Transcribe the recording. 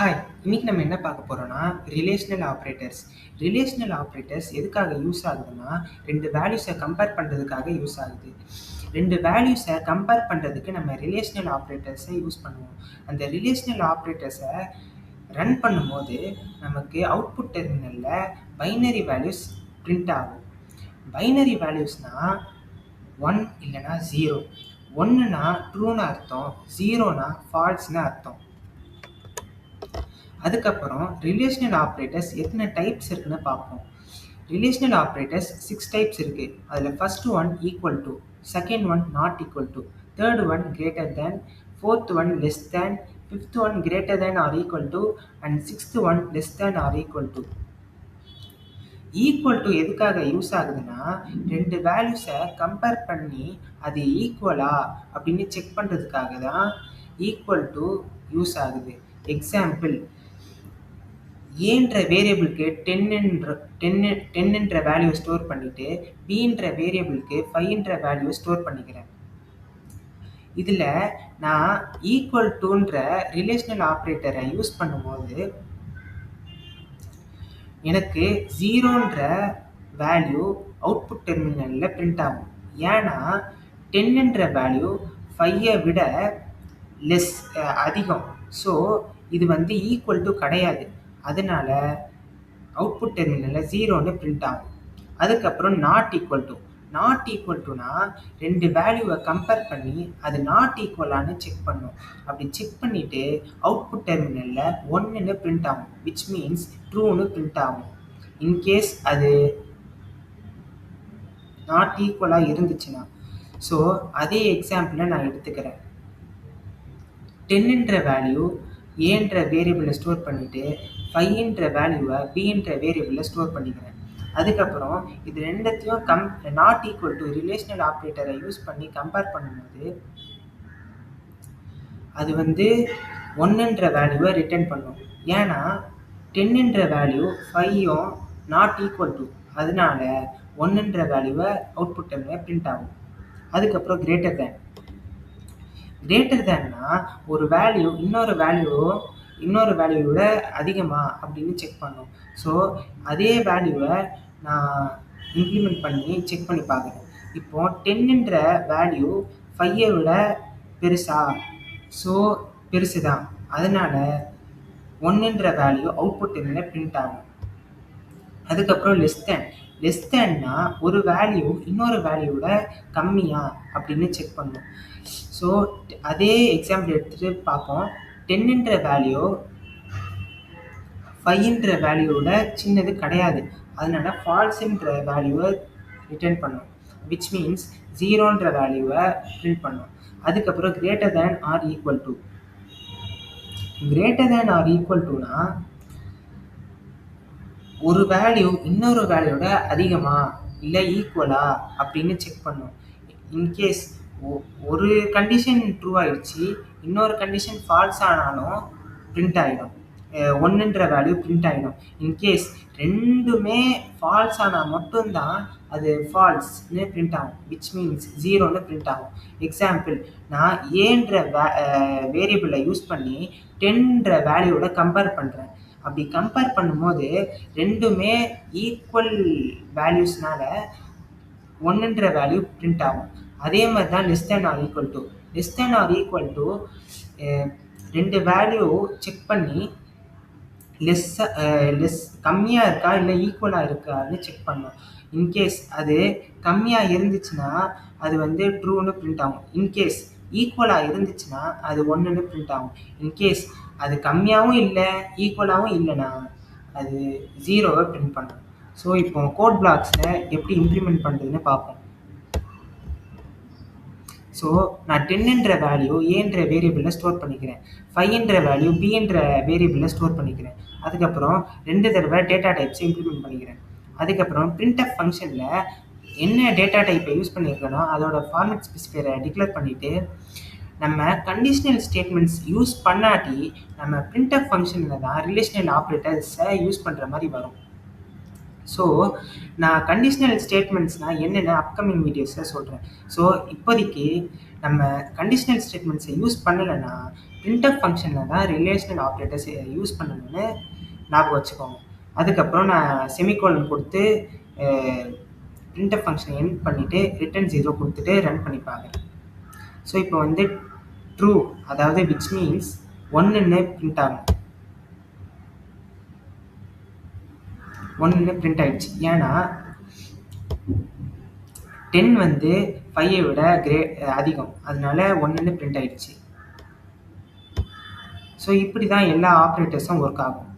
Hi! இன்னைக்கு நம்ம என்ன பார்க்க போறோம்னா, ரிலேஷனல் ஆப்பரேட்டர்ஸ். ரிலேஷனல் ஆப்பரேட்டர்ஸ் எதுக்காக யூஸ் ஆகுதுன்னா, 2 வேல்யூஸ கம்பேர் பண்றதுக்காக யூஸ் ஆகுது. 2 வேல்யூஸ கம்பேர் பண்றதுக்கு நம்ம ரிலேஷனல் ஆப்பரேட்டர்ஸ யூஸ் பண்ணுவோம். அந்த ரிலேஷனல் ஆப்பரேட்டர்ஸ ரன் பண்ணும்போது, நமக்கு அவுட்புட் டெர்மினல்ல பைனரி வேல்யூஸ் பிரிண்ட் ஆகும். பைனரி வேல்யூஸ்னா 1 இல்லன்னா 0. 1னா ட்ரூன்னு அர்த்தம், 0னா ஃபால்ஸ்ன்னு அர்த்தம். அதுக்கப்புறம் ரிலேஷனல் ஆப்பரேட்டர்ஸ் எத்தனை டைப்ஸ் இருக்குன்னு பார்ப்போம். ரிலேஷனல் ஆப்பரேட்டர்ஸ் 6 டைப்ஸ் இருக்கு. அதில் first one equal to, second one not equal to, third one greater than, fourth one less than, fifth one greater than or equal to and sixth one less than or equal to. Equal to எதுக்காக use ஆகுதுன்னா, 2 வேல்யூஸை compare பண்ணி அது ஈக்குவலா அப்படின்னு check பண்ணுறதுக்காக தான் equal to use ஆகுது. எக்ஸாம்பிள், ஏன்ற வேரியபிளுக்கு 10 வேல்யூ ஸ்டோர் பண்ணிட்டு பின்ற வேரியபிளுக்கு 5 வேல்யூ ஸ்டோர் பண்ணிக்கிறேன். இதில் நான் ஈக்குவல் டுன்ற ரிலேஷனல் ஆப்ரேட்டரை யூஸ் பண்ணும்போது எனக்கு 0ன்ற வேல்யூ அவுட்புட் டெர்மினலில் பிரிண்ட் ஆகும். ஏன்னா 10ன்ற வேல்யூ 5ஐ விட அதிகம். ஸோ இது ஈக்குவல் டு கிடையாது. அதனால அவுட்புட் டெர்மினலில் 0ன்னு பிரிண்ட் ஆகும். அதுக்கப்புறம் not equal to. Not equal டுனா 2 வேல்யூவை கம்பேர் பண்ணி அது நாட் ஈக்குவலானு செக் பண்ணும். அப்படி செக் பண்ணிவிட்டு அவுட்புட் டெர்மினலில் 1ன்னு பிரிண்ட் ஆகும், விச் மீன்ஸ் ட்ரூன்னு பிரிண்ட் ஆகும். இன்கேஸ் அது நாட் ஈக்குவலாக இருந்துச்சுன்னா. ஸோ அதே எக்ஸாம்பிளை நான் எடுத்துக்கிறேன். 10ன்ற வேல்யூ ஏன்ற வேரியபிளில் ஸ்டோர் பண்ணிவிட்டு 5ன்ற வேல்யூவை பின்ற வேரியபிளில் ஸ்டோர் பண்ணிக்கிறேன். அதுக்கப்புறம் இது ரெண்டத்தையும் நாட் ஈக்குவல் டு ரிலேஷனல் ஆப்ரேட்டரை யூஸ் பண்ணி கம்பேர் பண்ணும்போது அது 1ன்ற வேல்யூவை ரிட்டர்ன் பண்ணும். ஏன்னா 10ன்ற வேல்யூ 5யும் நாட் ஈக்குவல் டு, அதனால 1ன்ற வேல்யூவை அவுட்புட் டெர்மினலில் பிரிண்ட் ஆகும். அதுக்கப்புறம் கிரேட்டர் தேன். கிரேட்டர் தேன்னா ஒரு வேல்யூ இன்னொரு வேல்யூவோட அதிகமா அப்படின்னு செக் பண்ணும். ஸோ அதே வேல்யூவை நான் இம்ப்ளிமெண்ட் பண்ணி செக் பண்ணி பார்க்குறேன். இப்போ 10ன்ற வேல்யூ 5ஐ விட பெருசா? ஸோ பெருசு தான். அதனால 1ன்ற வேல்யூ அவுட்புட் டெர்மினலில் பிரிண்ட் ஆகும். அதுக்கப்புறம் லெஸ் தேன். லெஸ் தேன்னா ஒரு வேல்யூ இன்னொரு வேல்யூவோட கம்மியா அப்படின்னு செக் பண்ணும். ஸோ அதே எக்ஸாம்பிள் எடுத்துகிட்டு பார்ப்போம். 10ன்ற வேல்யூ 5ன்ற வேல்யூவோட சின்னது கிடையாது. அதனால ஃபால்ஸ்ன்ற வேல்யூவை ரிட்டர்ன் பண்ணும், விச் மீன்ஸ் 0ன்ற வேல்யூவை பிரிண்ட் பண்ணும். அதுக்கப்புறம் greater than or equal to. Greater than or equal டுனா ஒரு வேல்யூ இன்னொரு வேல்யூவோட அதிகமா இல்லை ஈக்குவலா அப்படின்னு செக் பண்ணும். இன்கேஸ் ஒரு கண்டிஷன் ட்ரூ ஆயிடுச்சு, இன்னொரு கண்டிஷன் ஃபால்ஸ் ஆனாலும் பிரிண்ட் ஆகிடும், 1ன்ற வேல்யூ பிரிண்ட் ஆகிடும். இன்கேஸ் ரெண்டுமே ஃபால்ஸ் ஆனால் மட்டும்தான் அது ஃபால்ஸ்ன்னு பிரிண்ட் ஆகும், விச் மீன்ஸ் 0ன்னு பிரிண்ட் ஆகும். எக்ஸாம்பிள், நான் ஏன்ற வேரியபிளை யூஸ் பண்ணி 10ன்ற வேல்யூவோட கம்பேர் பண்ணுறேன். அப்படி கம்பேர் பண்ணும்போது ரெண்டுமே ஈக்குவல் வேல்யூஸ்னால 1ன்ற வேல்யூ பிரிண்ட் ஆகும். அதே மாதிரி தான் less than or equal to. Less than or equal to 2 value check பண்ணி லெஸ் கம்மியாக இருக்கா இல்லை ஈக்குவலாக இருக்கான்னு செக் பண்ணும். இன்கேஸ் அது கம்மியாக இருந்துச்சுன்னா அது ட்ரூன்னு பிரிண்ட் ஆகும். இன்கேஸ் ஈக்குவலாக இருந்துச்சுன்னா அது 1ன்னு பிரிண்ட் ஆகும். இன்கேஸ் அது கம்மியாகவும் இல்லை ஈக்குவலாகவும் இல்லைன்னா அது 0வை பிரிண்ட் பண்ணும். ஸோ இப்போ கோட் பிளாக்ஸில் எப்படி இம்ப்ளிமெண்ட் பண்ணுறதுன்னு பார்ப்போம். ஸோ நான் 10ன்ற வேல்யூ ஏன்ற வேரியபிளில் ஸ்டோர் பண்ணிக்கிறேன், 5ன்ற வேல்யூ பின்ற வேரியபிளில் ஸ்டோர் பண்ணிக்கிறேன். அதுக்கப்புறம் 2 தடவை டேட்டா டைப்ஸை இம்ப்ளிமெண்ட் பண்ணிக்கிறேன். அதுக்கப்புறம் பிரிண்ட்எஃப் ஃபங்க்ஷனில் என்ன டேட்டா டைப்பை யூஸ் பண்ணியிருக்கேனோ அதோட ஃபார்மேட் ஸ்பெசிஃபையரை டிக்ளேர் பண்ணிவிட்டு, நம்ம கண்டிஷனல் ஸ்டேட்மெண்ட்ஸ் யூஸ் பண்ணாட்டி நம்ம பிரிண்ட்எஃப் ஃபங்க்ஷனில் தான் ரிலேஷனல் ஆப்ரேட்டர்ஸை யூஸ் பண்ணுற மாதிரி வரும். ஸோ நான் கண்டிஷனல் ஸ்டேட்மெண்ட்ஸ்னால் என்னென்ன அப்கமிங் வீடியோஸில் சொல்கிறேன். ஸோ இப்போதைக்கு நம்ம கண்டிஷனல் ஸ்டேட்மெண்ட்ஸை யூஸ் பண்ணலைன்னா printf ஃபங்க்ஷனில் தான் ரிலேஷனல் ஆப்ரேட்டர்ஸ் யூஸ் பண்ணணும்னு ஞாபகம் வச்சுக்கோங்க. அதுக்கப்புறம் நான் செமிகோலன் கொடுத்து printf ஃபங்க்ஷனை எண்ட் பண்ணிவிட்டு ரிட்டர்ன் 0 கொடுத்துட்டு ரன் பண்ணி பார்க்குறேன். ஸோ இப்போ வந்து ட்ரூ, அதாவது விச் மீன்ஸ் 1ன்னு பிரிண்ட் ஆகும். 1ன்னு பிரிண்ட் ஆயிடுச்சு. ஏன்னா 10 வந்து 5ஐ விட அதிகம், அதனால 1ன்னு பிரிண்ட் ஆயிடுச்சு. ஸோ இப்படி தான் எல்லா ஆப்ரேட்டர்ஸும் ஒர்க் ஆகும்.